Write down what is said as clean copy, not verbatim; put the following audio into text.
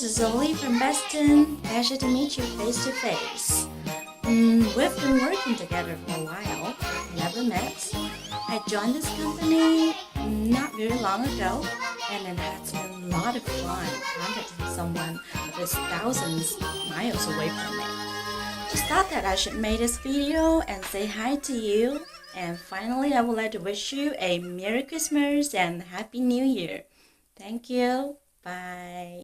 this is Oli from Boston. Pleasure to meet you face to face. We've been working together for a while, never met. I joined this company not very long ago, and it has been a lot of fun contacting someone that is thousands miles away from me. Just thought that I should make this video and say hi to you. And finally, I would like to wish you a Merry Christmas and Happy New Year. Thank you. Bye.